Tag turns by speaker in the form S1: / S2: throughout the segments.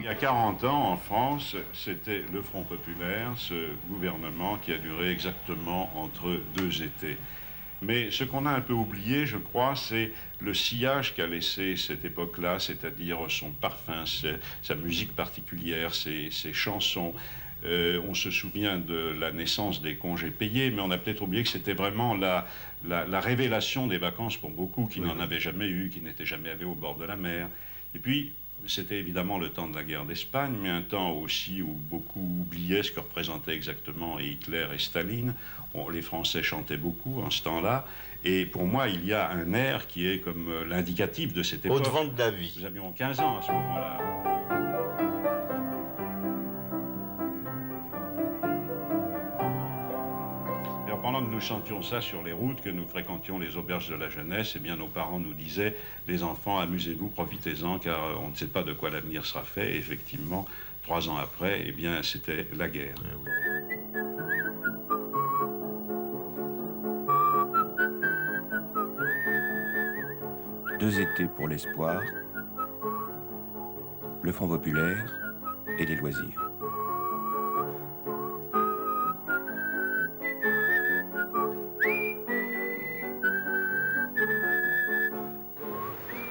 S1: Il y a 40 ans, en France, c'était le Front populaire, ce gouvernement qui a duré exactement entre 2 étés. Mais ce qu'on a un peu oublié, je crois, c'est le sillage qu'a laissé cette époque-là, c'est-à-dire son parfum, sa musique particulière, ses chansons. On se souvient de la naissance des congés payés, mais on a peut-être oublié que c'était vraiment la révélation des vacances pour beaucoup qui n'en avaient jamais eu, qui n'étaient jamais allés au bord de la mer. Et puis, c'était évidemment le temps de la guerre d'Espagne, mais un temps aussi où beaucoup oubliaient ce que représentaient exactement Hitler et Staline. Les Français chantaient beaucoup en ce temps-là. Et pour moi, il y a un air qui est comme l'indicatif de cette époque.
S2: Au-devant de la vie.
S1: Nous avions 15 ans à ce moment-là. Alors, pendant que nous chantions ça sur les routes, que nous fréquentions les auberges de la jeunesse, eh bien, nos parents nous disaient « Les enfants, amusez-vous, profitez-en, car on ne sait pas de quoi l'avenir sera fait. » Et effectivement, 3 ans après, eh bien, c'était la guerre.
S2: Oui.
S3: 2 étés pour l'espoir, le Front populaire et les loisirs.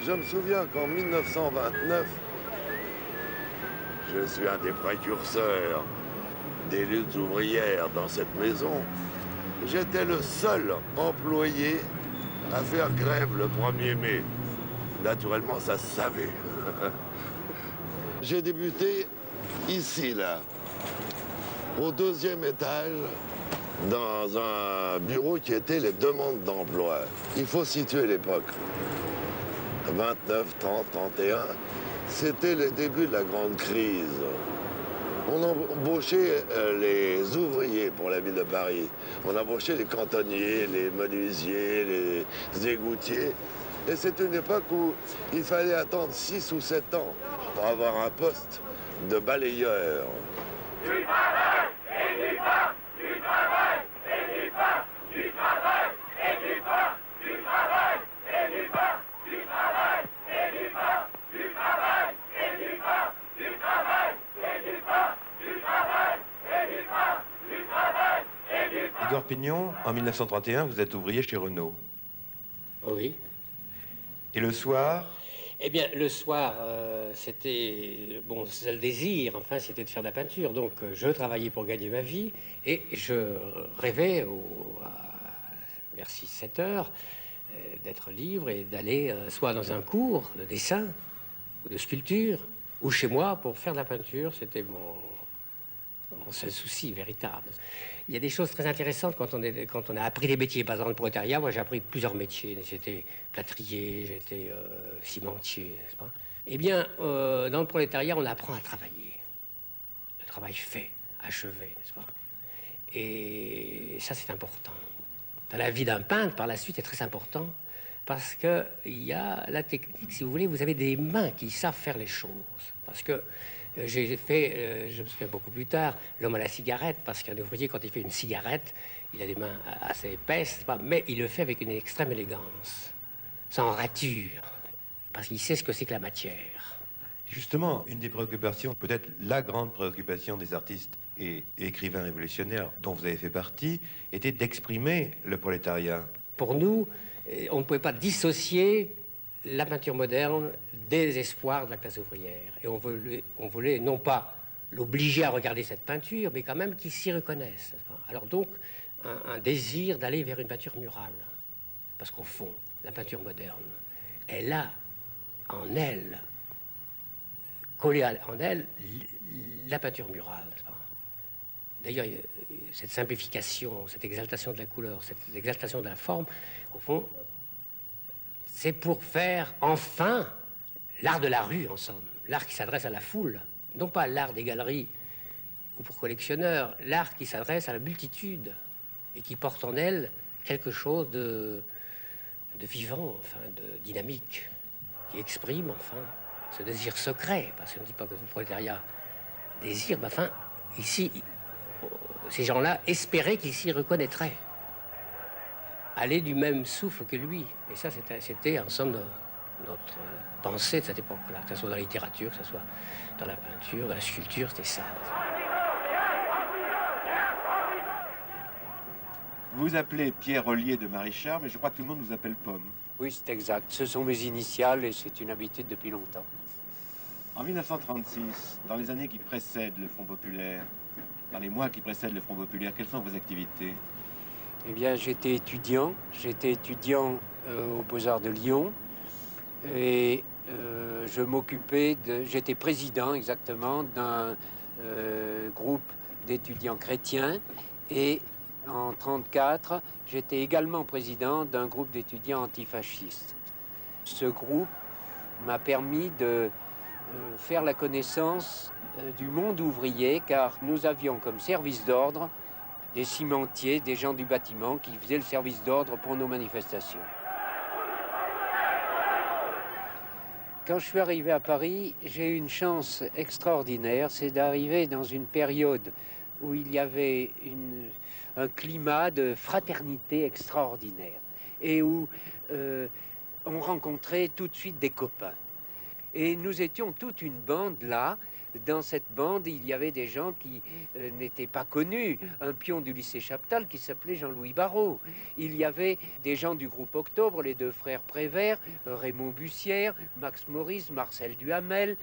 S4: Je me souviens qu'en 1929, je suis un des précurseurs des luttes ouvrières dans cette maison. J'étais le seul employé à faire grève le 1er mai. Naturellement, ça se savait. J'ai débuté ici, là, au 2e étage, dans un bureau qui était les demandes d'emploi. Il faut situer l'époque. 29, 30, 31, c'était le début de la grande crise. On embauchait les ouvriers pour la ville de Paris. On embauchait les cantonniers, les menuisiers, les égoutiers. Et c'est une époque où il fallait attendre 6 ou 7 ans pour avoir un poste de balayeur.
S5: Du travail et du pain, du travail et du pain, du travail et du pain, du travail et du pain, du travail et du pain, du travail et du pain, du travail et du pain, du travail et du pain, du travail et du pain.
S2: Édouard Pignon, en 1931, vous êtes ouvrier chez Renault.
S6: Oui.
S2: Et le soir,
S6: Eh bien, le soir, c'était... Bon, c'est le désir, enfin, c'était de faire de la peinture. Donc, je travaillais pour gagner ma vie et je rêvais, vers 6-7 heures, d'être libre et d'aller soit dans un cours de dessin ou de sculpture, ou chez moi pour faire de la peinture. C'était mon seul souci véritable. Il y a des choses très intéressantes quand on a appris des métiers. Par exemple, dans le prolétariat, moi j'ai appris plusieurs métiers. J'étais plâtrier, j'étais cimentier, n'est-ce pas? Eh bien, dans le prolétariat, on apprend à travailler. Le travail fait, achevé, n'est-ce pas? Et ça, c'est important. Dans la vie d'un peintre, par la suite, c'est très important parce qu'il y a la technique, si vous voulez, vous avez des mains qui savent faire les choses. Parce que j'ai fait, je me souviens beaucoup plus tard, l'homme à la cigarette, parce qu'un ouvrier, quand il fait une cigarette, il a des mains assez épaisses, pas, mais il le fait avec une extrême élégance, sans rature, parce qu'il sait ce que c'est que la matière.
S2: justement, une des préoccupations, peut-être la grande préoccupation des artistes et écrivains révolutionnaires dont vous avez fait partie, était d'exprimer le prolétariat.
S6: Pour nous, on ne pouvait pas dissocier la peinture moderne des espoirs de la classe ouvrière. Et on voulait non pas l'obliger à regarder cette peinture, mais quand même qu'il s'y reconnaisse. Alors donc, un désir d'aller vers une peinture murale. Parce qu'au fond, la peinture moderne, elle a en elle, collée en elle, la peinture murale. D'ailleurs, cette simplification, cette exaltation de la couleur, cette exaltation de la forme, au fond, c'est pour faire enfin l'art de la rue, en somme. L'art qui s'adresse à la foule. Non pas l'art des galeries ou pour collectionneurs, l'art qui s'adresse à la multitude et qui porte en elle quelque chose de vivant, enfin, de dynamique, qui exprime, enfin, ce désir secret, parce qu'on ne dit pas que le prolétariat désire, mais enfin, ici, ces gens-là espéraient qu'ils s'y reconnaîtraient, aller du même souffle que lui. Et ça, c'était en somme notre pensée de cette époque-là, que ce soit dans la littérature, que ce soit dans la peinture, dans la sculpture, c'était ça.
S3: Vous vous appelez Pierre Ollier de Marichard, mais je crois que tout le monde vous appelle Pomme.
S7: Oui, c'est exact. Ce sont mes initiales et c'est une habitude depuis longtemps.
S3: En 1936, dans les années qui précèdent le Front populaire, dans les mois qui précèdent le Front populaire, quelles sont vos activités?
S7: Eh bien, j'étais étudiant. J'étais étudiant aux Beaux-Arts de Lyon. Et je m'occupais de... J'étais président, exactement, d'un groupe d'étudiants chrétiens. Et en 1934, j'étais également président d'un groupe d'étudiants antifascistes. Ce groupe m'a permis de faire la connaissance du monde ouvrier, car nous avions comme service d'ordre des cimentiers, des gens du bâtiment qui faisaient le service d'ordre pour nos manifestations. Quand je suis arrivé à Paris, j'ai eu une chance extraordinaire, c'est d'arriver dans une période où il y avait un climat de fraternité extraordinaire et où on rencontrait tout de suite des copains. Et nous étions toute une bande là. Dans cette bande, il y avait des gens qui n'étaient pas connus. Un pion du lycée Chaptal qui s'appelait Jean-Louis Barrault. Il y avait des gens du groupe Octobre, les deux frères Prévert, Raymond Bussière, Max Maurice, Marcel Duhamel,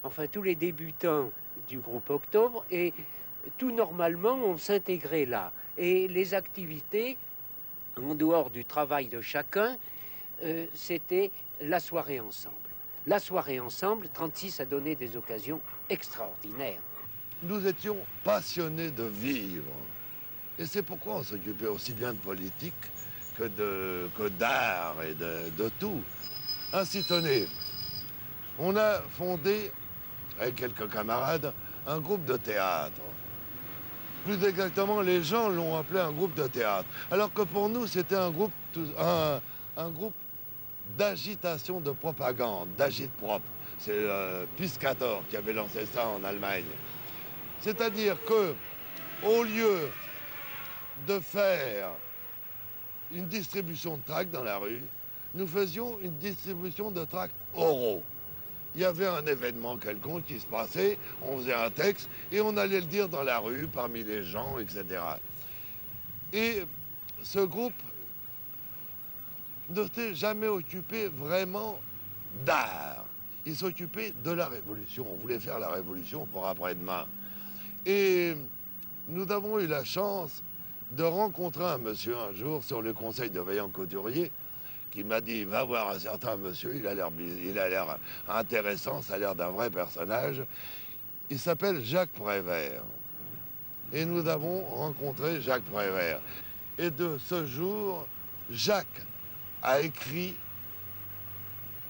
S7: enfin tous les débutants du groupe Octobre. Et tout normalement, on s'intégrait là. Et les activités, en dehors du travail de chacun, c'était la soirée ensemble. La soirée ensemble, 36 a donné des occasions extraordinaires.
S4: Nous étions passionnés de vivre. Et c'est pourquoi on s'occupait aussi bien de politique que d'art et de tout. Ainsi, tenez, on a fondé, avec quelques camarades, un groupe de théâtre. Plus exactement, les gens l'ont appelé un groupe de théâtre. Alors que pour nous, c'était un groupe d'agitation de propagande, d'agite-propre. C'est Piscator qui avait lancé ça en Allemagne. C'est-à-dire que, au lieu de faire une distribution de tracts dans la rue, nous faisions une distribution de tracts oraux. Il y avait un événement quelconque qui se passait, on faisait un texte et on allait le dire dans la rue, parmi les gens, etc. Et ce groupe ne s'est jamais occupé vraiment d'art. Il s'occupait de la révolution. On voulait faire la révolution pour après-demain. Et nous avons eu la chance de rencontrer un monsieur un jour sur le conseil de Vaillant Couturier qui m'a dit, va voir un certain monsieur, il a l'air intéressant, ça a l'air d'un vrai personnage. Il s'appelle Jacques Prévert. Et nous avons rencontré Jacques Prévert. Et de ce jour, Jacques a écrit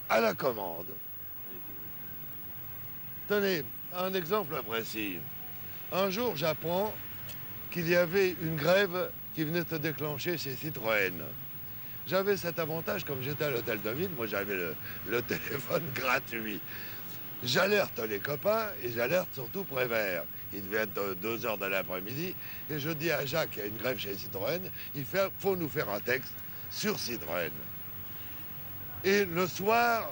S4: à la commande. Tenez, un exemple précis. Un jour, j'apprends qu'il y avait une grève qui venait de se déclencher chez Citroën. J'avais cet avantage, comme j'étais à l'hôtel de ville, moi j'avais le téléphone gratuit. J'alerte les copains et j'alerte surtout Prévert. Il devait être 2 heures de l'après-midi. Et je dis à Jacques, il y a une grève chez Citroën, il faut nous faire un texte sur Citroën. Et le soir,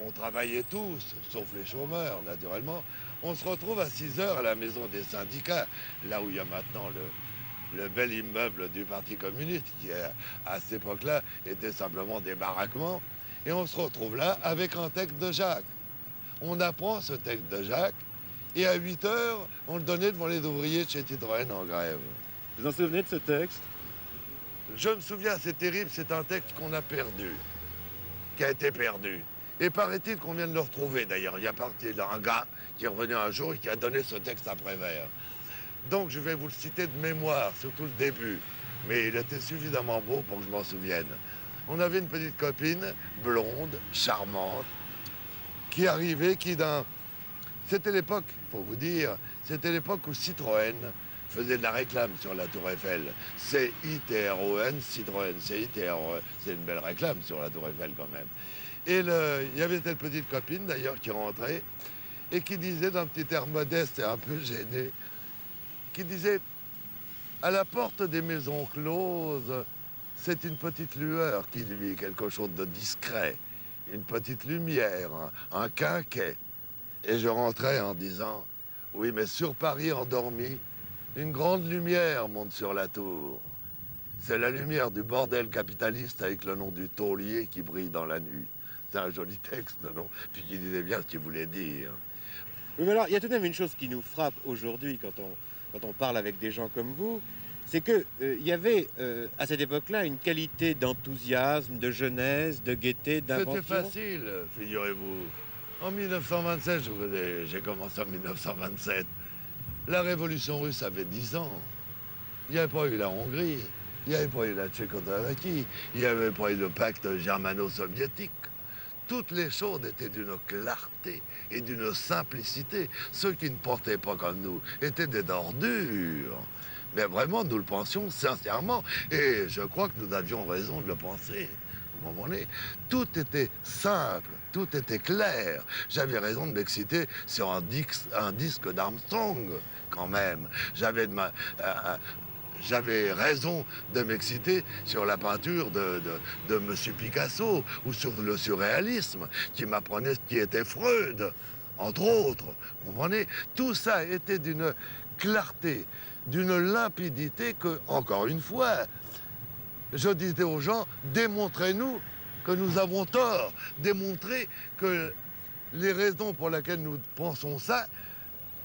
S4: on travaillait tous, sauf les chômeurs, naturellement. On se retrouve à 6 heures à la maison des syndicats, là où il y a maintenant le bel immeuble du Parti communiste, qui, à cette époque-là, était simplement des baraquements. Et on se retrouve là avec un texte de Jacques. On apprend ce texte de Jacques, et à 8 heures, on le donnait devant les ouvriers de chez Citroën en grève.
S3: Vous vous en souvenez de ce texte?
S4: Je me souviens, c'est terrible, c'est un texte qu'on a perdu, qui a été perdu. Et paraît-il qu'on vient de le retrouver d'ailleurs. Il y a un gars qui est revenu un jour et qui a donné ce texte à Prévert. Donc je vais vous le citer de mémoire, surtout le début. Mais il était suffisamment beau pour que je m'en souvienne. On avait une petite copine, blonde, charmante, qui arrivait, C'était l'époque, il faut vous dire, c'était l'époque où Citroën faisait de la réclame sur la Tour Eiffel. C-I-T-R-O-N, Citroën, C-I-T-R-O-N. C'est une belle réclame sur la Tour Eiffel quand même. Et il y avait cette petite copine d'ailleurs qui rentrait et qui disait d'un petit air modeste et un peu gêné, qui disait « À la porte des maisons closes, c'est une petite lueur qui luit, quelque chose de discret. une petite lumière, un quinquet. Et je rentrais en disant, oui, mais sur Paris endormi, une grande lumière monte sur la tour. C'est la lumière du bordel capitaliste avec le nom du taulier qui brille dans la nuit. C'est un joli texte, non? Puis qui disait bien ce qu'il voulait dire.
S3: Oui, mais alors, il y a tout de même une chose qui nous frappe aujourd'hui quand on parle avec des gens comme vous, c'est qu'il y avait à cette époque-là une qualité d'enthousiasme, de jeunesse, de gaieté, d'invention.
S4: C'était facile, figurez-vous. En 1927, j'ai commencé en 1927. La révolution russe avait 10 ans. Il n'y avait pas eu la Hongrie, il n'y avait pas eu la Tchécoslovaquie, il n'y avait pas eu le pacte germano-soviétique. Toutes les choses étaient d'une clarté et d'une simplicité. Ceux qui ne portaient pas comme nous étaient des ordures. Mais vraiment, nous le pensions sincèrement. Et je crois que nous avions raison de le penser. Vous comprenez? Tout était simple, tout était clair. J'avais raison de m'exciter sur un disque d'Armstrong, quand même. J'avais raison de m'exciter sur la peinture de M. Picasso ou sur le surréalisme qui m'apprenait ce qui était Freud, entre autres. Vous comprenez? Tout ça était d'une clarté, d'une limpidité que, encore une fois, je disais aux gens, démontrez-nous que nous avons tort. Démontrez que les raisons pour lesquelles nous pensons ça,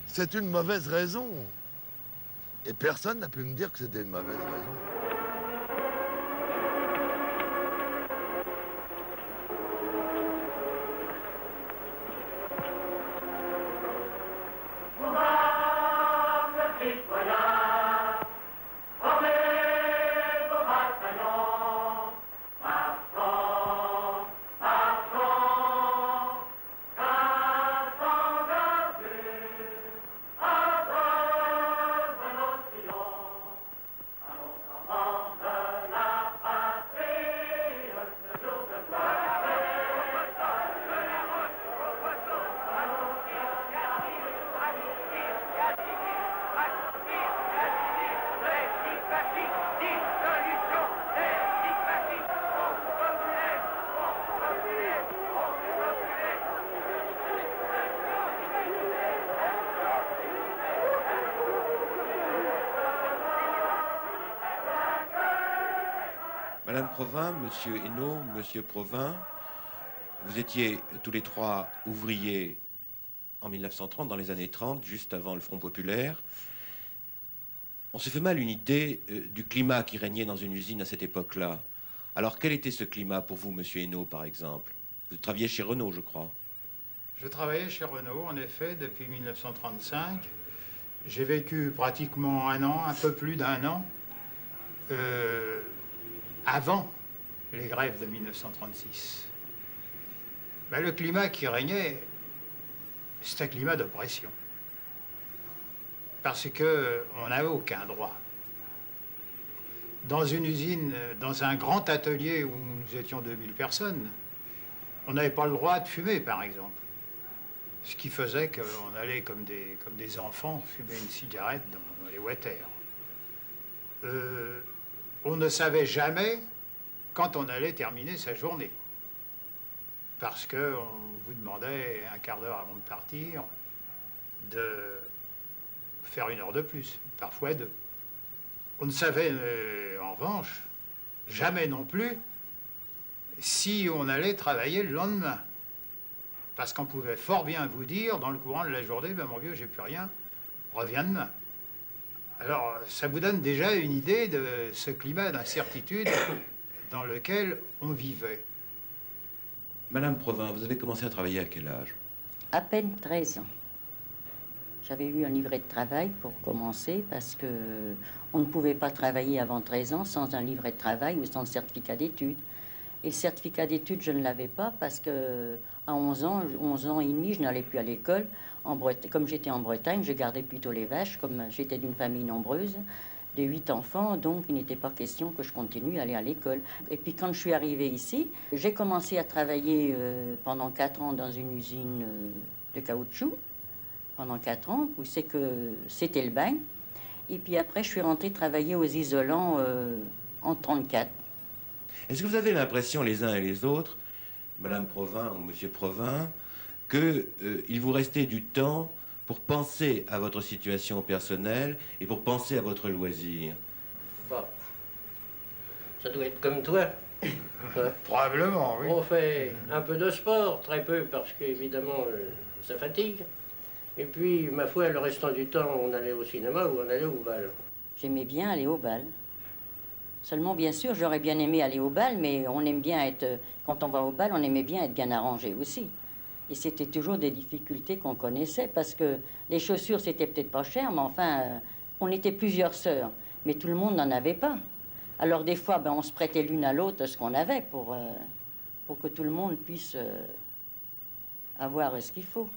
S4: c'est une mauvaise raison. Et personne n'a pu me dire que c'était une mauvaise raison.
S2: Madame Provin, Monsieur Hainaut, Monsieur Provin, vous étiez tous les trois ouvriers en 1930, dans les années 30, juste avant le Front populaire. On se fait mal une idée du climat qui régnait dans une usine à cette époque-là. Alors, quel était ce climat pour vous, Monsieur Hainaut, par exemple? Vous travailliez chez Renault, je crois.
S8: Je travaillais chez Renault, en effet, depuis 1935. J'ai vécu pratiquement un an, un peu plus d'un an, avant les grèves de 1936. Ben, le climat qui régnait, c'est un climat d'oppression. Parce qu'on n'avait aucun droit. Dans une usine, dans un grand atelier où nous étions 2000 personnes, on n'avait pas le droit de fumer, par exemple. Ce qui faisait qu'on allait comme des enfants fumer une cigarette dans les water. On ne savait jamais quand on allait terminer sa journée. Parce qu'on vous demandait un quart d'heure avant de partir de faire une heure de plus, parfois deux. On ne savait, en revanche, jamais non plus si on allait travailler le lendemain. Parce qu'on pouvait fort bien vous dire, dans le courant de la journée, ben mon vieux, j'ai plus rien, reviens demain. Alors, ça vous donne déjà une idée de ce climat d'incertitude dans lequel on vivait.
S2: Madame Provin, vous avez commencé à travailler à quel âge?
S9: À peine 13 ans. J'avais eu un livret de travail pour commencer parce que on ne pouvait pas travailler avant 13 ans sans un livret de travail ou sans le certificat d'études. Et le certificat d'études, je ne l'avais pas parce que à 11 ans et demi, je n'allais plus à l'école. Comme j'étais en Bretagne, je gardais plutôt les vaches, comme j'étais d'une famille nombreuse, de 8 enfants, donc il n'était pas question que je continue à aller à l'école. Et puis quand je suis arrivée ici, j'ai commencé à travailler pendant 4 ans dans une usine de caoutchouc, pendant 4 ans, où c'est que c'était le bain. Et puis après, je suis rentrée travailler aux isolants en 34.
S2: Est-ce que vous avez l'impression, les uns et les autres, Madame Provin ou Monsieur Provin, qu'il vous restait du temps pour penser à votre situation personnelle et pour penser à votre loisir?
S6: Bon. Ça doit être comme toi.
S8: Probablement, oui.
S6: On fait un peu de sport, très peu, parce qu'évidemment, ça fatigue. Et puis, ma foi, le restant du temps, on allait au cinéma ou on allait au bal.
S9: J'aimais bien aller au bal. Seulement, bien sûr, j'aurais bien aimé aller au bal, mais on aime bien être... Quand on va au bal, on aimait bien être bien arrangé aussi. Et c'était toujours des difficultés qu'on connaissait, parce que les chaussures, c'était peut-être pas cher, mais enfin, on était plusieurs sœurs. Mais tout le monde n'en avait pas. Alors, des fois, on se prêtait l'une à l'autre ce qu'on avait pour que tout le monde puisse avoir ce qu'il faut.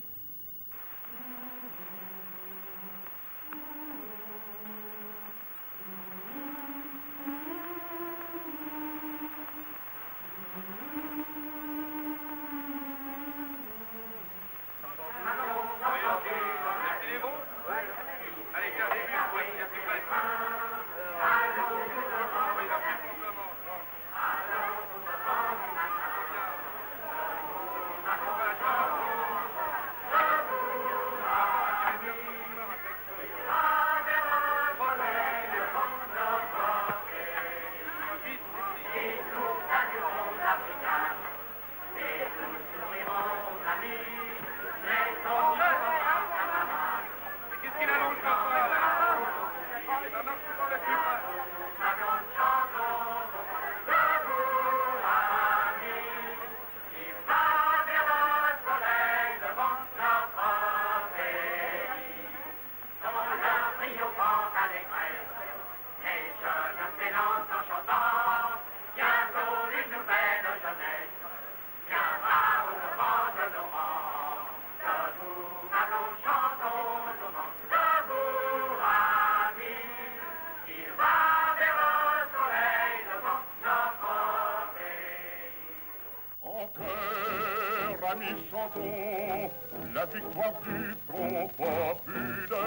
S5: Amis, chantons la victoire du Front populaire.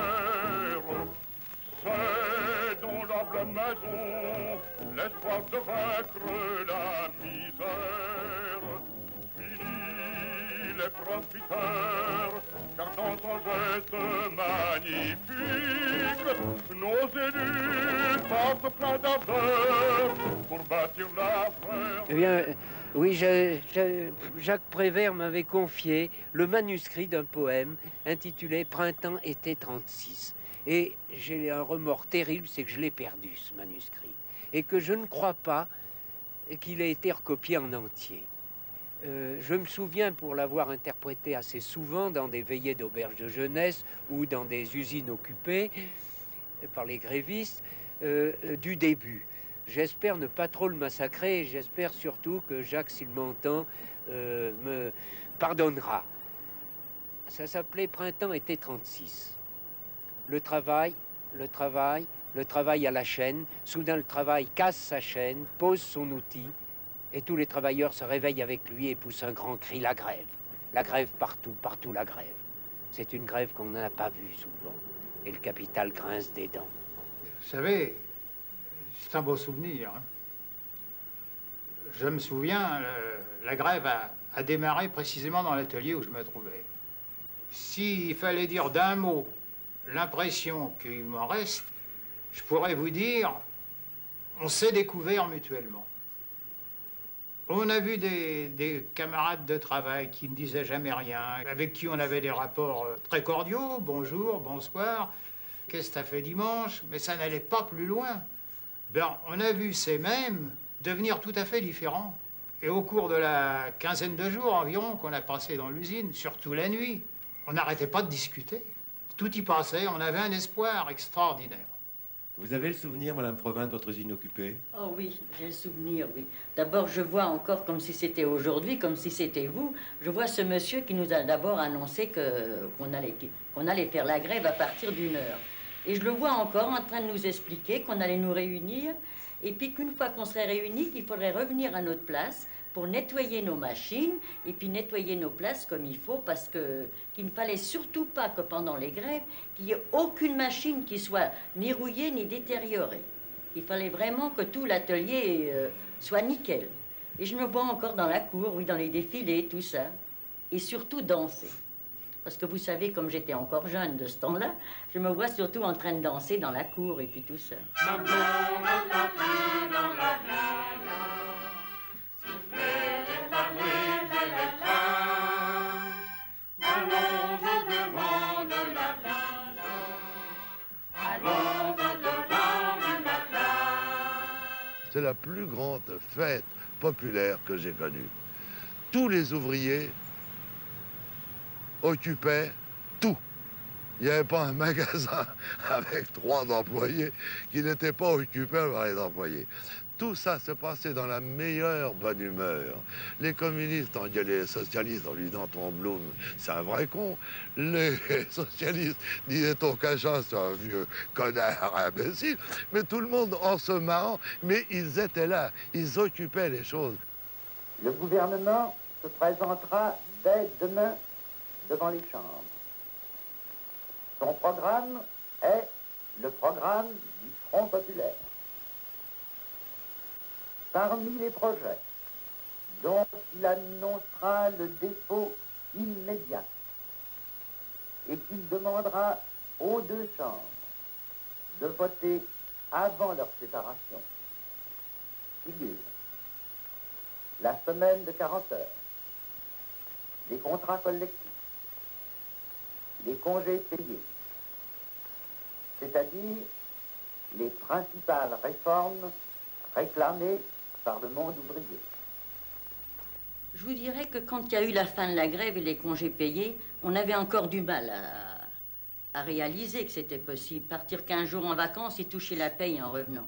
S5: C'est dans l'humble maison l'espoir de vaincre la misère. Fini les profiteurs, car dans son geste magnifique, nos élus passent plein d'ardeur pour bâtir la frère.
S7: Eh bien, oui, Jacques Prévert m'avait confié le manuscrit d'un poème intitulé Printemps-été 36. Et j'ai un remords terrible, c'est que je l'ai perdu, ce manuscrit. Et que je ne crois pas qu'il ait été recopié en entier. Je me souviens, pour l'avoir interprété assez souvent dans des veillées d'auberge de jeunesse ou dans des usines occupées par les grévistes, du début. J'espère ne pas trop le massacrer, et j'espère surtout que Jacques, s'il m'entend, me pardonnera. Ça s'appelait Printemps-été 36. Le travail à la chaîne. Soudain, le travail casse sa chaîne, pose son outil, et tous les travailleurs se réveillent avec lui et poussent un grand cri, la grève. La grève partout, partout la grève. C'est une grève qu'on n'a pas vue souvent, et le capital grince des dents.
S8: Vous savez, c'est un beau souvenir. Hein. Je me souviens, la grève a démarré précisément dans l'atelier où je me trouvais. S'il fallait dire d'un mot l'impression qu'il m'en reste, je pourrais vous dire, on s'est découvert mutuellement. On a vu des camarades de travail qui ne disaient jamais rien, avec qui on avait des rapports très cordiaux, bonjour, bonsoir, qu'est-ce que t'as fait dimanche, mais ça n'allait pas plus loin. Ben, on a vu ces mêmes devenir tout à fait différents. Et au cours de la quinzaine de jours environ qu'on a passé dans l'usine, surtout la nuit, on n'arrêtait pas de discuter. Tout y passait, on avait un espoir extraordinaire.
S2: Vous avez le souvenir, Madame Provin, de votre usine occupée?
S9: Oh oui, j'ai le souvenir, oui. D'abord, je vois encore comme si c'était aujourd'hui, comme si c'était vous. Je vois ce monsieur qui nous a d'abord annoncé qu'on allait faire la grève à partir d'1 heure. Et je le vois encore en train de nous expliquer qu'on allait nous réunir, et puis qu'une fois qu'on serait réunis, qu'il faudrait revenir à notre place pour nettoyer nos machines, et puis nettoyer nos places comme il faut, parce qu'il ne fallait surtout pas que pendant les grèves, qu'il n'y ait aucune machine qui soit ni rouillée ni détériorée. Il fallait vraiment que tout l'atelier soit nickel. Et je me vois encore dans la cour, oui, dans les défilés, tout ça. Et surtout danser. Parce que vous savez, comme j'étais encore jeune de ce temps-là, je me vois surtout en train de danser dans la cour et puis tout ça.
S4: C'est la plus grande fête populaire que j'ai connue. Tous les ouvriers occupaient tout. Il n'y avait pas un magasin avec 3 employés qui n'était pas occupé par les employés. Tout ça se passait dans la meilleure bonne humeur. Les communistes engueulaient les socialistes en lui disant « ton Blum, c'est un vrai con ». Les socialistes disaient « ton Cachin, c'est un vieux connard imbécile ». Mais tout le monde en se marrant, mais ils étaient là, ils occupaient les choses.
S10: Le gouvernement se présentera dès demain devant les chambres. Son programme est le programme du Front populaire. Parmi les projets dont il annoncera le dépôt immédiat et qu'il demandera aux 2 chambres de voter avant leur séparation, figure la semaine de 40 heures, les contrats collectifs, les congés payés, c'est-à-dire les principales réformes réclamées par le monde ouvrier.
S9: Je vous dirais que quand il y a eu la fin de la grève et les congés payés, on avait encore du mal à réaliser que c'était possible. Partir 15 jours en vacances et toucher la paye en revenant.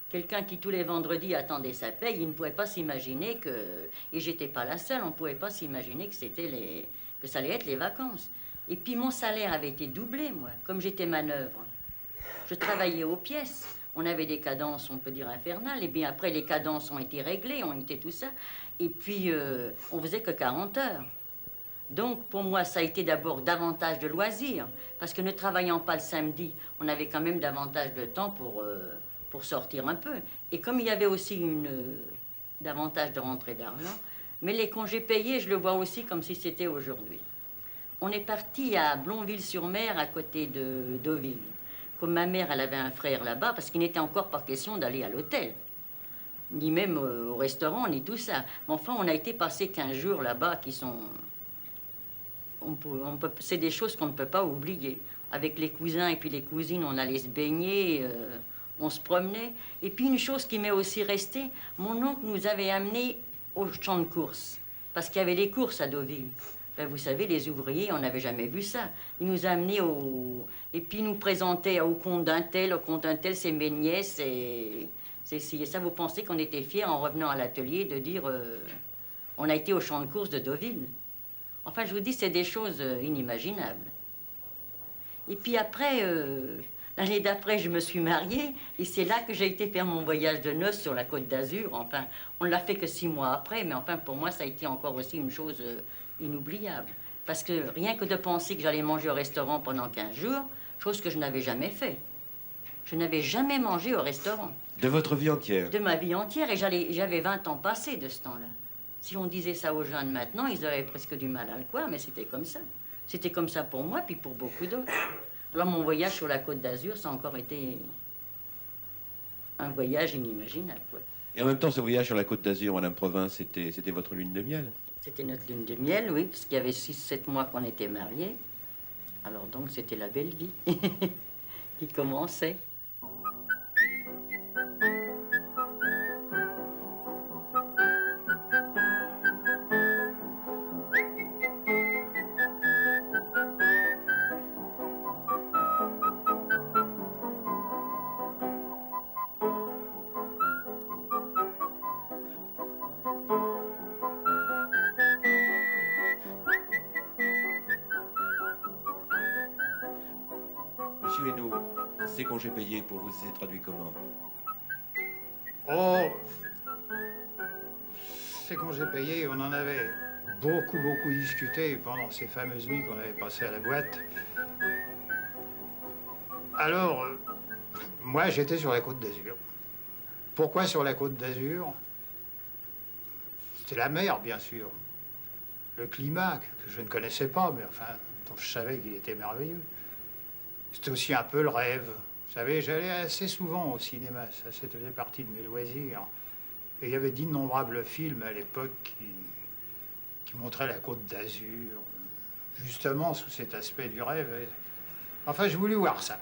S9: Quelqu'un qui tous les vendredis attendait sa paye, il ne pouvait pas s'imaginer que... Et j'étais pas la seule, on ne pouvait pas s'imaginer que que ça allait être les vacances. Et puis mon salaire avait été doublé, moi, comme j'étais manœuvre. Je travaillais aux pièces. On avait des cadences, on peut dire, infernales. Et bien après, les cadences ont été réglées, ont été tout ça. Et puis, on faisait que 40 heures. Donc, pour moi, ça a été d'abord davantage de loisirs. Parce que ne travaillant pas le samedi, on avait quand même davantage de temps pour sortir un peu. Et comme il y avait aussi davantage de rentrée d'argent, mais les congés payés, je le vois aussi comme si c'était aujourd'hui. On est parti à Blonville-sur-Mer, à côté de Deauville. Comme ma mère, elle avait un frère là-bas, parce qu'il n'était encore pas question d'aller à l'hôtel, ni même au restaurant, ni tout ça. Mais enfin, on a été passer 15 jours là-bas qui sont... c'est des choses qu'on ne peut pas oublier. Avec les cousins et puis les cousines, on allait se baigner, on se promenait. Et puis une chose qui m'est aussi restée, mon oncle nous avait amenés au champ de course, parce qu'il y avait les courses à Deauville. Ben, vous savez, les ouvriers, on n'avait jamais vu ça. Il nous a amenés et puis il nous présentait au compte d'un tel, c'est mes nièces, et c'est ci. Et ça, vous pensez qu'on était fiers en revenant à l'atelier de dire on a été au champ de course de Deauville. Enfin, je vous dis, c'est des choses inimaginables. Et puis après, l'année d'après, je me suis mariée, et c'est là que j'ai été faire mon voyage de noces sur la Côte d'Azur. Enfin, on ne l'a fait que 6 mois après, mais enfin, pour moi, ça a été encore aussi une chose... inoubliable. Parce que rien que de penser que j'allais manger au restaurant pendant 15 jours, chose que je n'avais jamais fait. Je n'avais jamais mangé au restaurant.
S2: De votre vie entière?
S9: De ma vie entière, et j'avais 20 ans passés de ce temps-là. Si on disait ça aux jeunes maintenant, ils auraient presque du mal à le croire, mais c'était comme ça. C'était comme ça pour moi, puis pour beaucoup d'autres. Alors mon voyage sur la Côte d'Azur, ça a encore été un voyage inimaginable, quoi.
S2: Et en même temps, ce voyage sur la Côte d'Azur, Madame Provins, c'était votre lune de miel?
S9: C'était notre lune de miel, oui, parce qu'il y avait 6-7 mois qu'on était mariés. Alors donc, c'était la belle vie qui commençait.
S2: Monsieur Hainaut, ces congés payés, pour vous, c'est traduit comment?
S8: Oh, ces congés payés, on en avait beaucoup discuté pendant ces fameuses nuits qu'on avait passées à la boîte. Alors, moi, j'étais sur la Côte d'Azur. Pourquoi sur la Côte d'Azur? C'était la mer, bien sûr. Le climat, que je ne connaissais pas, mais enfin, dont je savais qu'il était merveilleux. C'était aussi un peu le rêve. Vous savez, j'allais assez souvent au cinéma, ça faisait partie de mes loisirs. Et il y avait d'innombrables films à l'époque qui montraient la Côte d'Azur, justement sous cet aspect du rêve. Enfin, j'ai voulu voir ça.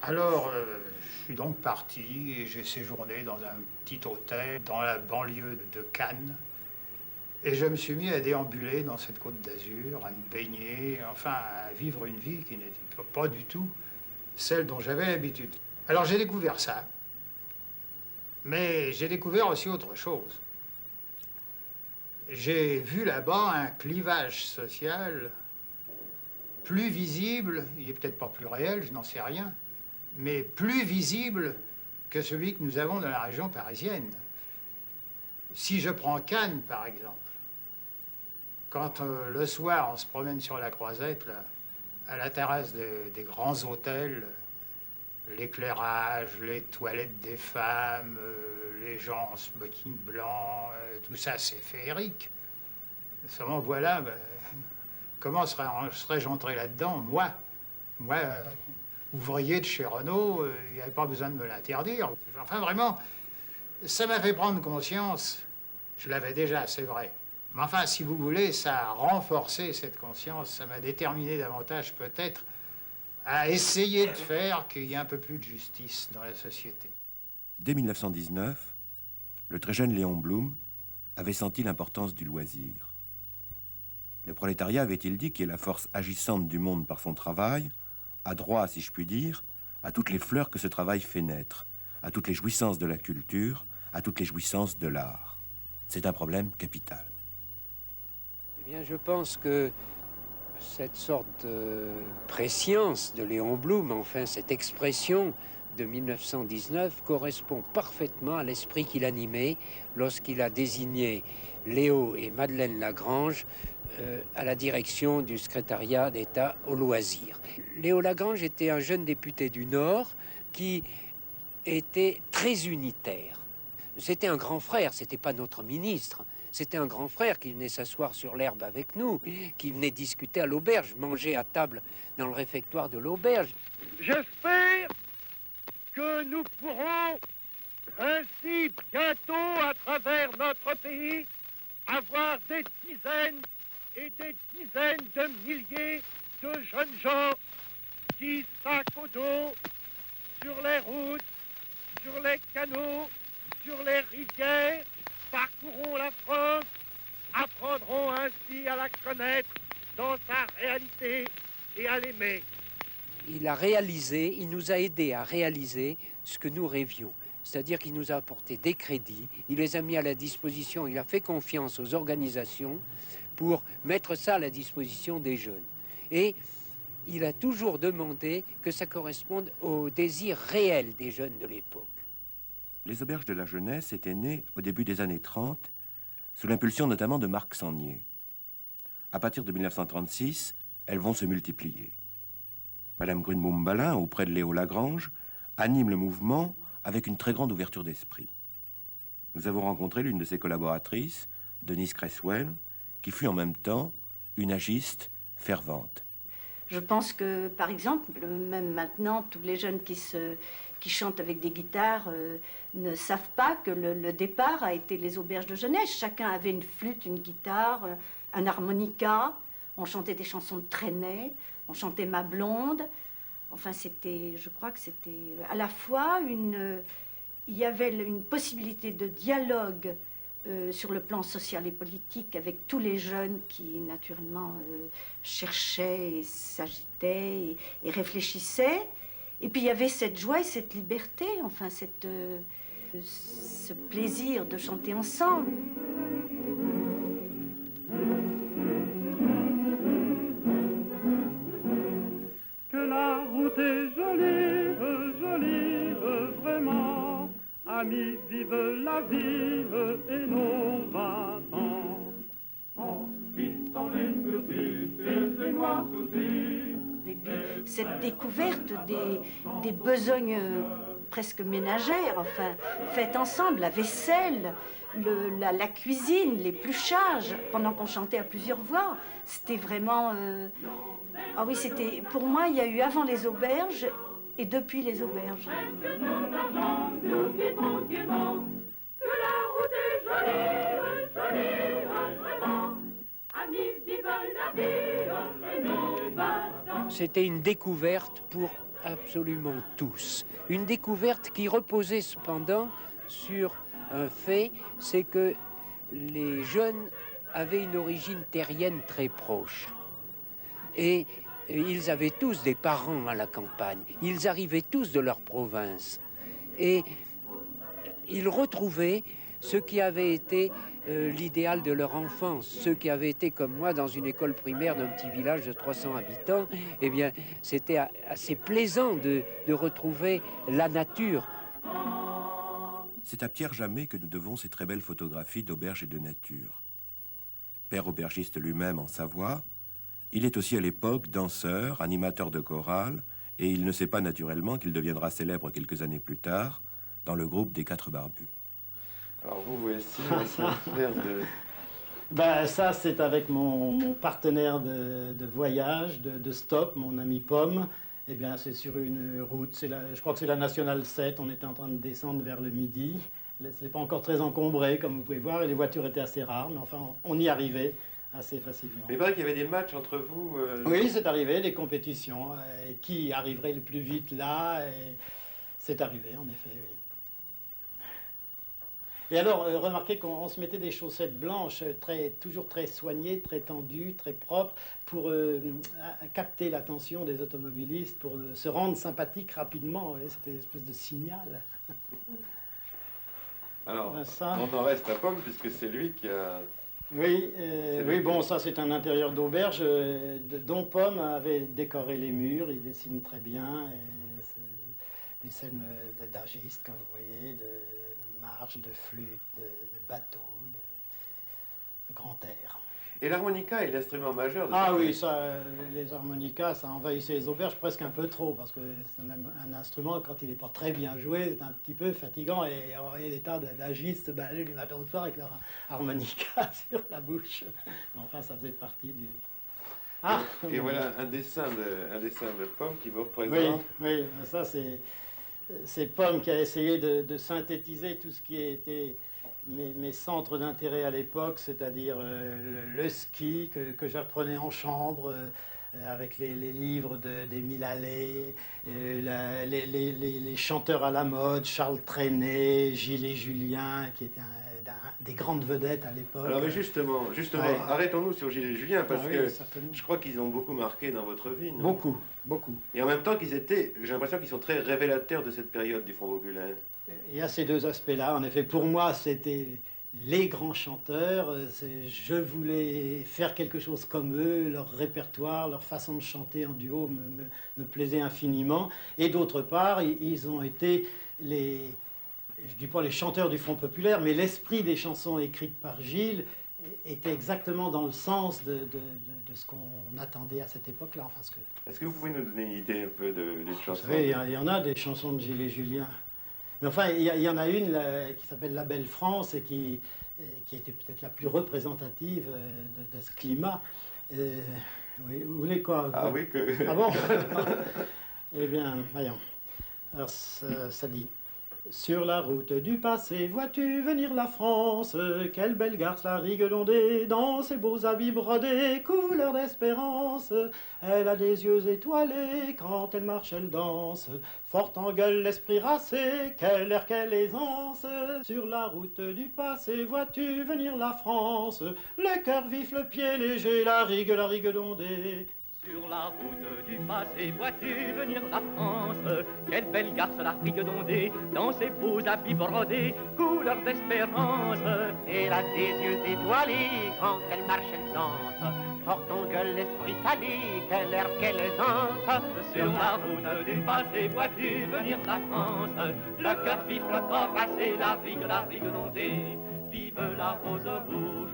S8: Alors, je suis donc parti et j'ai séjourné dans un petit hôtel dans la banlieue de Cannes. Et je me suis mis à déambuler dans cette Côte d'Azur, à me baigner, enfin à vivre une vie qui n'était pas du tout celle dont j'avais l'habitude. Alors j'ai découvert ça, mais j'ai découvert aussi autre chose. J'ai vu là-bas un clivage social plus visible, il n'est peut-être pas plus réel, je n'en sais rien, mais plus visible que celui que nous avons dans la région parisienne. Si je prends Cannes, par exemple, quand le soir, on se promène sur la Croisette, là, à la terrasse des grands hôtels, l'éclairage, les toilettes des femmes, les gens en smoking blanc, tout ça, c'est féerique. Seulement, voilà, ben, comment serais-je entré là-dedans, moi, ouvrier de chez Renault, il n'y avait pas besoin de me l'interdire. Enfin, vraiment, ça m'a fait prendre conscience. Je l'avais déjà, c'est vrai. Mais enfin, si vous voulez, ça a renforcé cette conscience, ça m'a déterminé davantage peut-être à essayer de faire qu'il y ait un peu plus de justice dans la société.
S2: Dès 1919, le très jeune Léon Blum avait senti l'importance du loisir. Le prolétariat, avait-il dit, qui est la force agissante du monde par son travail, a droit, si je puis dire, à toutes les fleurs que ce travail fait naître, à toutes les jouissances de la culture, à toutes les jouissances de l'art. C'est un problème capital.
S7: Eh bien, je pense que cette sorte de prescience de Léon Blum, enfin cette expression de 1919, correspond parfaitement à l'esprit qu'il animait lorsqu'il a désigné Léo et Madeleine Lagrange à la direction du secrétariat d'État aux loisirs. Léo Lagrange était un jeune député du Nord qui était très unitaire. C'était un grand frère, c'était pas notre ministre. C'était un grand frère qui venait s'asseoir sur l'herbe avec nous, qui venait discuter à l'auberge, manger à table dans le réfectoire de l'auberge.
S5: J'espère que nous pourrons ainsi bientôt, à travers notre pays, avoir des dizaines et des dizaines de milliers de jeunes gens qui, sac au dos, sur les routes, sur les canaux, sur les rivières, parcourront la France, apprendront ainsi à la connaître dans sa réalité et à l'aimer.
S7: Il a réalisé, il nous a aidés à réaliser ce que nous rêvions. C'est-à-dire qu'il nous a apporté des crédits, il les a mis à la disposition, il a fait confiance aux organisations pour mettre ça à la disposition des jeunes. Et il a toujours demandé que ça corresponde aux désirs réels des jeunes de l'époque.
S2: Les auberges de la jeunesse étaient nées au début des années 30, sous l'impulsion notamment de Marc Sangnier. À partir de 1936, elles vont se multiplier. Madame Grünbaum-Balin, auprès de Léo Lagrange, anime le mouvement avec une très grande ouverture d'esprit. Nous avons rencontré l'une de ses collaboratrices, Denise Cresswell, qui fut en même temps une agiste fervente.
S11: Je pense que, par exemple, même maintenant, tous les jeunes qui chantent avec des guitares ne savent pas que le départ a été les auberges de jeunesse. Chacun avait une flûte, une guitare, un harmonica. On chantait des chansons de Trenet, on chantait Ma Blonde. Enfin, je crois que c'était à la fois il y avait une possibilité de dialogue sur le plan social et politique avec tous les jeunes qui, naturellement, cherchaient et s'agitaient et réfléchissaient. Et puis, il y avait cette joie et cette liberté, enfin, ce plaisir de chanter ensemble.
S5: Que la route est jolie, jolie, vraiment. Amis, vive la vie et nos 20 ans. En quittant les mûrsis et ses noirs soucis.
S11: Cette découverte des besognes presque ménagères, enfin, faites ensemble, la vaisselle, la cuisine, l'épluchage, pendant qu'on chantait à plusieurs voix. C'était vraiment... Ah oui, c'était... Pour moi, il y a eu avant les auberges et depuis les auberges.
S7: C'était une découverte pour absolument tous. Une découverte qui reposait cependant sur un fait, c'est que les jeunes avaient une origine terrienne très proche. Et ils avaient tous des parents à la campagne. Ils arrivaient tous de leur province. Et ils retrouvaient ce qui avait été l'idéal de leur enfance. Ceux qui avaient été comme moi dans une école primaire d'un petit village de 300 habitants, eh bien, c'était assez plaisant de retrouver la nature.
S2: C'est à Pierre Jamet que nous devons ces très belles photographies d'auberges et de nature. Père aubergiste lui-même en Savoie, il est aussi à l'époque danseur, animateur de chorale, et il ne sait pas naturellement qu'il deviendra célèbre quelques années plus tard dans le groupe des Quatre Barbus.
S12: Alors vous voici, frère de...
S13: Ben, ça, c'est avec mon partenaire de voyage, de stop, mon ami Pomme. Eh bien, c'est sur une route, je crois que c'est la Nationale 7, on était en train de descendre vers le midi. C'est pas encore très encombré, comme vous pouvez voir, et les voitures étaient assez rares, mais enfin, on y arrivait assez facilement.
S12: Mais il paraît qu'il y avait des matchs entre vous
S13: Oui, c'est arrivé, des compétitions. Qui arriverait le plus vite là, et c'est arrivé, en effet, oui. Et alors, remarquez qu'on se mettait des chaussettes blanches, toujours très soignées, très tendues, très propres, pour capter l'attention des automobilistes, pour se rendre sympathique rapidement. C'était une espèce de signal.
S12: Alors,
S13: ben ça...
S12: on en reste à Pomme, puisque c'est lui qui a...
S13: Oui, oui, bon, ça c'est un intérieur d'auberge dont Pomme avait décoré les murs, il dessine très bien, et des scènes d'argistes, comme vous voyez, de marches, de flûtes, de bateaux, de grand air.
S12: Et l'harmonica est l'instrument majeur de
S13: Ah oui, ça, les harmonicas, ça envahissait les auberges presque un peu trop, parce que c'est un instrument, quand il n'est pas très bien joué, c'est un petit peu fatigant, et il y a des tas d'agistes le matin au soir avec leur harmonica sur la bouche. Enfin, ça faisait partie du...
S12: Ah, et voilà un dessin de Pomme qui vous représente.
S13: Oui, ça c'est Pomme qui a essayé de synthétiser tout ce qui était mes centres d'intérêt à l'époque, c'est-à-dire le ski que j'apprenais en chambre avec les livres d'Émile Allais, les chanteurs à la mode, Charles Trenet, Gilles et Julien, qui étaient des grandes vedettes à l'époque.
S12: Alors mais justement,
S13: ouais.
S12: Arrêtons-nous sur Gilles et Julien, parce que
S13: certainement.
S12: Je crois qu'ils ont beaucoup marqué dans votre vie, non?
S13: Beaucoup, beaucoup.
S12: Et en même temps j'ai l'impression qu'ils sont très révélateurs de cette période du Front populaire.
S13: Il y a ces deux aspects-là. En effet, pour moi, c'était les grands chanteurs. Je voulais faire quelque chose comme eux. Leur répertoire, leur façon de chanter en duo me plaisait infiniment. Et d'autre part, ils ont été je ne dis pas les chanteurs du Front populaire, mais l'esprit des chansons écrites par Gilles était exactement dans le sens de ce qu'on attendait à cette époque-là. Enfin,
S12: Est-ce que vous pouvez nous donner une idée un peu d'une chanson?
S13: Vous savez, il y en a des chansons de Gilles et Julien. Mais enfin, il y en a une qui s'appelle La Belle France et qui était peut-être la plus représentative de ce climat. Oui, vous voulez quoi?
S12: Ah oui que...
S13: Ah bon? Eh bien, voyons. Alors, ça dit... Sur la route du passé, vois-tu venir la France? Quelle belle garce la rigue ondée, dans ses beaux habits brodés, couleur d'espérance. Elle a des yeux étoilés, quand elle marche, elle danse. Fort en gueule, l'esprit racé, quel air, quelle aisance. Sur la route du passé, vois-tu venir la France? Le cœur vif, le pied léger, la rigue ondée.
S14: Sur la route du passé, vois-tu venir la France? Quelle belle garce la rigue ondée, dans ses beaux habits brodés, couleur d'espérance.
S15: Elle a des yeux étoilés, quand elle marche, elle danse. Fort en gueule, l'esprit sali, quel air, quelle aisance.
S14: Sur la route du passé, vois-tu venir la France? Le cœur vif, le corps brassé, la rigue ondée. Vive la rose rouge.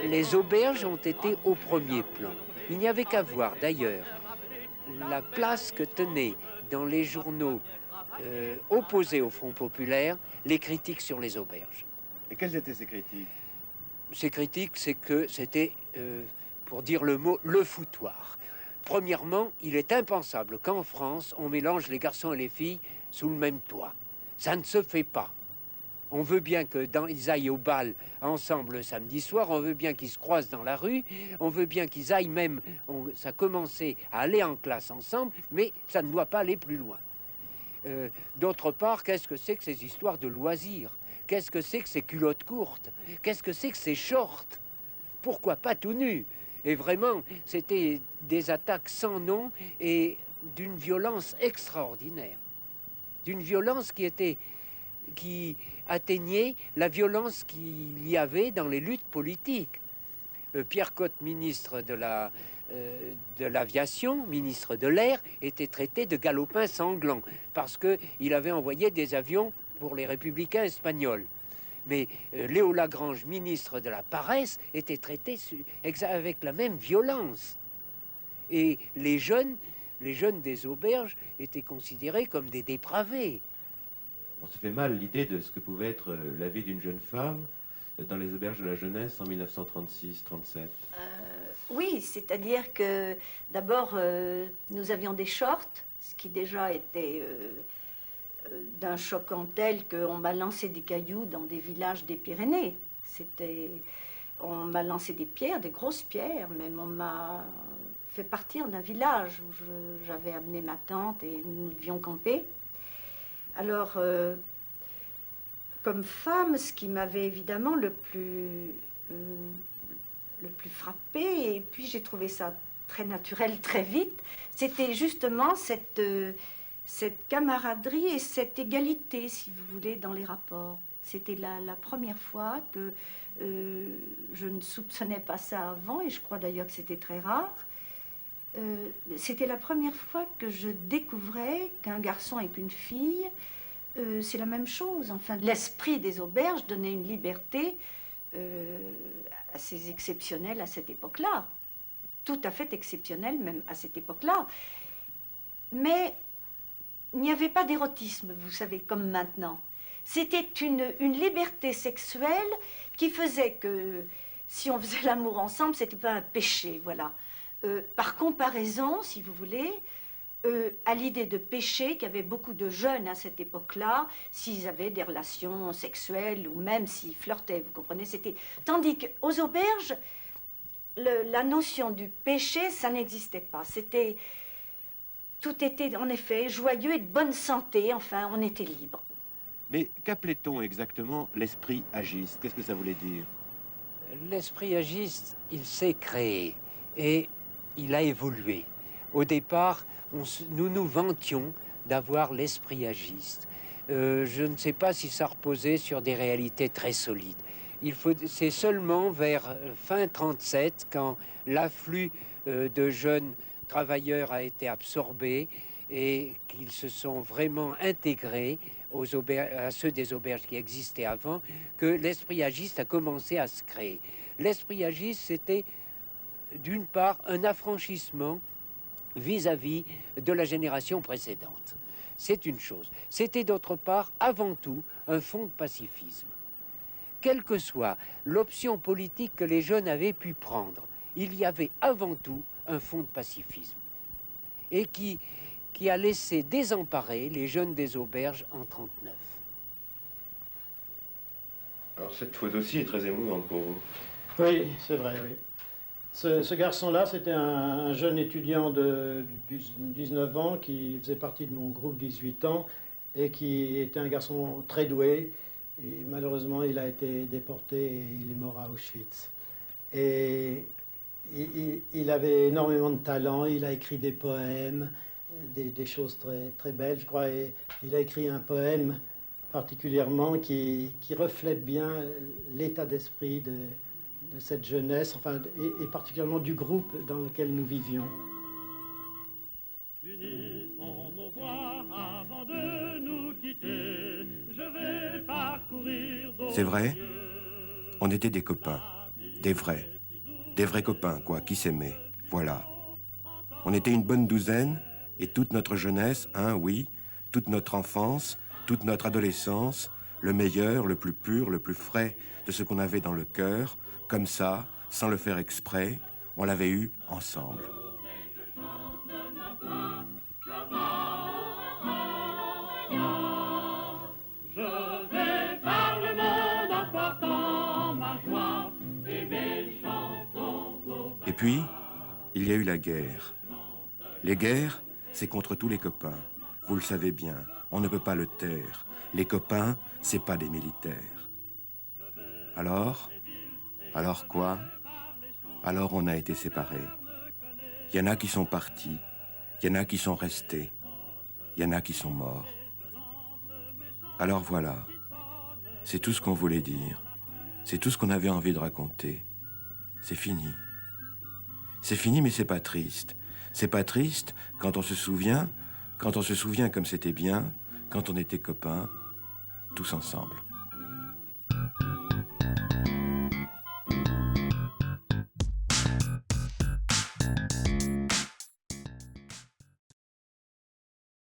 S7: Les auberges ont été au premier plan. Il n'y avait qu'à voir d'ailleurs la place que tenait dans les journaux opposé au Front populaire les critiques sur les auberges.
S3: Et quelles étaient ces critiques?
S7: Ces critiques, c'est que c'était, pour dire le mot, le foutoir. Premièrement, il est impensable qu'en France, on mélange les garçons et les filles sous le même toit. Ça ne se fait pas. On veut bien qu'ils aillent au bal ensemble le samedi soir, on veut bien qu'ils se croisent dans la rue, on veut bien qu'ils aillent même, ça a commencé à aller en classe ensemble, mais ça ne doit pas aller plus loin. D'autre part, qu'est-ce que c'est que ces histoires de loisirs? Qu'est-ce que c'est que ces culottes courtes? Qu'est-ce que c'est que ces shorts? Pourquoi pas tout nu? Et vraiment, c'était des attaques sans nom et d'une violence extraordinaire. D'une violence qui atteignait la violence qu'il y avait dans les luttes politiques. Pierre Cotte, ministre de l'aviation, ministre de l'air, était traité de galopin sanglant parce qu'il avait envoyé des avions pour les républicains espagnols. Mais Léo Lagrange, ministre de la paresse, était traité avec la même violence. Et les jeunes des auberges étaient considérés comme des dépravés.
S2: On se fait mal l'idée de ce que pouvait être la vie d'une jeune femme dans les auberges de la jeunesse en 1936-37.
S11: Oui, c'est-à-dire que d'abord, nous avions des shorts, ce qui déjà était d'un choquant tel qu'on m'a lancé des cailloux dans des villages des Pyrénées. On m'a lancé des pierres, des grosses pierres, même on m'a fait partir d'un village où j'avais amené ma tante et nous devions camper. Alors, comme femme, ce qui m'avait évidemment le plus frappé, et puis j'ai trouvé ça très naturel très vite, c'était justement cette camaraderie et cette égalité, si vous voulez, dans les rapports. C'était la première fois que je ne soupçonnais pas ça avant, et je crois d'ailleurs que c'était très rare. C'était la première fois que je découvrais qu'un garçon et qu'une fille, c'est la même chose. Enfin, l'esprit des auberges donnait une liberté assez exceptionnelle à cette époque-là. Tout à fait exceptionnelle même à cette époque-là. Mais il n'y avait pas d'érotisme, vous savez, comme maintenant. C'était une liberté sexuelle qui faisait que si on faisait l'amour ensemble, c'était pas un péché, voilà. Par comparaison, si vous voulez, à l'idée de péché qu'avaient beaucoup de jeunes à cette époque-là, s'ils avaient des relations sexuelles ou même s'ils flirtaient, vous comprenez, c'était... Tandis qu'aux auberges, la notion du péché, ça n'existait pas. Tout était en effet joyeux et de bonne santé, enfin, on était libre.
S3: Mais qu'appelait-on exactement l'esprit agiste? Qu'est-ce que ça voulait dire?
S7: L'esprit agiste, il s'est créé et il a évolué. Au départ, nous nous vantions d'avoir l'esprit agiste. Je ne sais pas si ça reposait sur des réalités très solides. C'est seulement vers fin 37, quand l'afflux de jeunes travailleurs a été absorbé et qu'ils se sont vraiment intégrés à ceux des auberges qui existaient avant, que l'esprit agiste a commencé à se créer. L'esprit agiste, c'était d'une part un affranchissement vis-à-vis de la génération précédente. C'est une chose. C'était d'autre part, avant tout, un fond de pacifisme. Quelle que soit l'option politique que les jeunes avaient pu prendre, il y avait avant tout un fond de pacifisme et qui a laissé désemparer les jeunes des auberges en 1939.
S2: Alors cette photo-ci est très émouvante pour vous.
S13: Oui, c'est vrai, oui. Ce garçon-là, c'était un jeune étudiant de 19 ans qui faisait partie de mon groupe 18 ans et qui était un garçon très doué. Et malheureusement, il a été déporté et il est mort à Auschwitz. Et il avait énormément de talent, il a écrit des poèmes, des choses très, très belles, je crois. Et il a écrit un poème particulièrement qui reflète bien l'état d'esprit de cette jeunesse, enfin, et particulièrement du groupe dans lequel nous vivions.
S14: Unissons nos voix avant de nous quitter. Je vais parcourir d'autres.
S2: C'est vrai, on était des copains, des vrais copains, quoi, qui s'aimaient, voilà. On était une bonne douzaine, et toute notre jeunesse, oui, toute notre enfance, toute notre adolescence, le meilleur, le plus pur, le plus frais de ce qu'on avait dans le cœur, comme ça, sans le faire exprès, on l'avait eu ensemble.
S14: Je vais par le monde emportant ma joie et mes chansons.
S2: Et puis, il y a eu la guerre. Les guerres, c'est contre tous les copains. Vous le savez bien, on ne peut pas le taire. Les copains, c'est pas des militaires. Alors quoi? Alors on a été séparés. Il y en a qui sont partis, il y en a qui sont restés, il y en a qui sont morts. Alors voilà, c'est tout ce qu'on voulait dire, c'est tout ce qu'on avait envie de raconter. C'est fini. C'est fini, mais c'est pas triste. C'est pas triste quand on se souvient comme c'était bien, quand on était copains, tous ensemble.